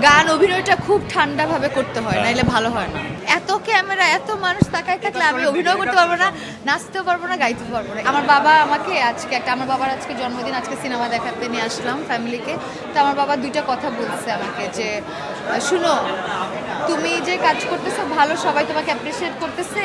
গান অভিনয়টা খুব ঠান্ডাভাবে করতে হয়, নাইলে ভালো হয় না। এত ক্যামেরা, এত মানুষ তাকায় থাকলে আমি অভিনয় করতে পারবো না, নাচতেও পারবো না, গাইতেও পারবো না। আমার বাবা আমাকে আমার বাবার আজকে জন্মদিন, আজকে সিনেমা দেখাতে নিয়ে আসলাম ফ্যামিলিকে। তো আমার বাবা দুইটা কথা বলছে আমাকে যে শুনো, তুমি যে কাজ করতেছো ভালো, সবাই তোমাকে অ্যাপ্রিসিয়েট করতেছে,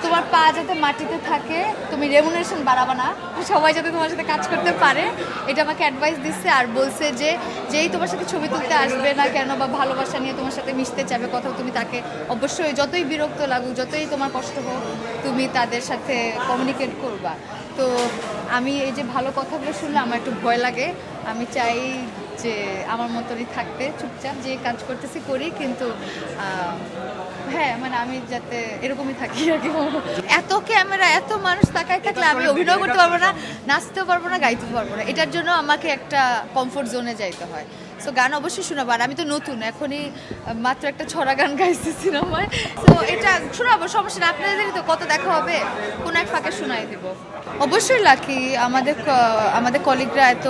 তোমার পা যাতে মাটিতে থাকে, তুমি রেমুনারেশন বাড়াবা না, সবাই যাতে তোমার সাথে কাজ করতে পারে, এটা আমাকে অ্যাডভাইস দিচ্ছে। আর বলছে যে যেই তোমার সাথে ছবি তুলতে আসবে না কেন বা ভালোবাসা নিয়ে তোমার সাথে মিশতে চাবে কোথাও, তুমি তাকে অবশ্যই যতই বিরক্ত লাগুক, যতই তোমার কষ্ট হোক, তুমি তাদের সাথে কমিউনিকেট করবা। তো আমি এই যে ভালো কথাগুলো শুনলে আমার একটু ভয় লাগে। আমি চাই যে আমার মতনই থাকতে, চুপচাপ যে কাজ করতেছি করি, কিন্তু হ্যাঁ মানে আমি যাতে এরকমই থাকি আর কি। এত ক্যামেরা, এত মানুষ তাকায় থাকলে আমি অভিনয় করতে পারবো না, নাচতেও পারবো না, গাইতেও পারবো না। এটার জন্য আমাকে একটা কমফোর্ট জোনে যাইতে হয়। সো গান অবশ্যই শোনাবো। আর আমি তো নতুন, এখনই মাত্র একটা ছড়া গান গাইছি সিনেমায়। সো এটা শোনাবো, সমস্যা না। আপনাদেরই তো কত দেখা হবে, কোন এক ফাঁকে শোনাই দিব। অবশ্যই লাকি আমাদের কলিগরা এত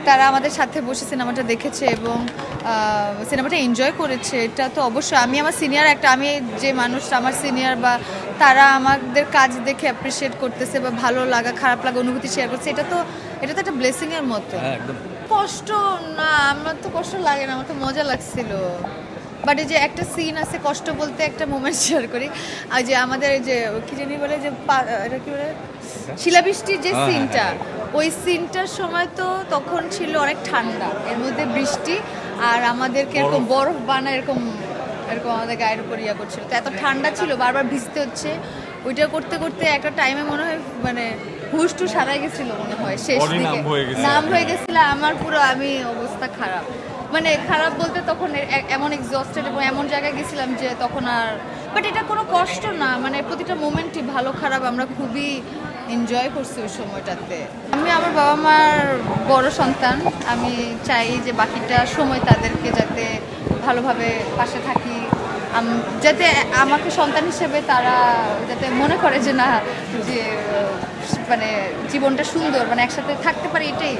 তারা আমাদের সাথে বসে সিনেমাটা দেখেছে এবং সিনেমাটা এনজয় করেছে। এটা তো অবশ্যই আমি আমার সিনিয়র আমি যে মানুষটা আমার সিনিয়র বা তারা আমাদের কাজ দেখে অ্যাপ্রিসিয়েট করতেছে বা ভালো লাগা খারাপ লাগা অনুভূতি শেয়ার করছে, এটা তো একটা ব্লেসিংয়ের মতো। কষ্ট না, আমার তো কষ্ট লাগে না, আমার তো মজা লাগছিল। বাট এই যে একটা সিন আছে, কষ্ট বলতে একটা মোমেন্ট শেয়ার করি। আর যে আমাদের যে কি জানি বলে যে এটা কি বলে, শিলাবৃষ্টির যে সিনটা, ওই সিনটার সময় তো তখন ছিল অনেক ঠান্ডা, এর মধ্যে বৃষ্টি, আর আমাদেরকে এরকম বরফ বানায় এরকম এরকম আমাদের গায়ের উপর ইয়া করছিল। তো এত ঠান্ডা ছিল, বারবার ভিজতে হচ্ছে। ওইটা করতে করতে একটা টাইমে মনে হয় মানে হুশ টুস হারাই গেছিল মনে হয়, শেষ দিকে নাম হয়ে গেছিল আমার। পুরো আমি অবস্থা খারাপ, মানে খারাপ বলতে তখন এমন এক্সস্টেড এবং এমন জায়গায় গেছিলাম যে তখন আর, বাট এটা কোনো কষ্ট না, মানে প্রতিটা মোমেন্টই ভালো খারাপ আমরা খুবই এনজয় করছি ওই সময়টাতে। আমি আমার বাবা মার বড় সন্তান, আমি চাই যে বাকিটা সময় তাদেরকে যাতে ভালোভাবে পাশে থাকি, যাতে আমাকে সন্তান হিসেবে তারা যাতে মনে করে যে না, যে মানে জীবনটা সুন্দর, মানে একসাথে থাকতে পারি, এটাই।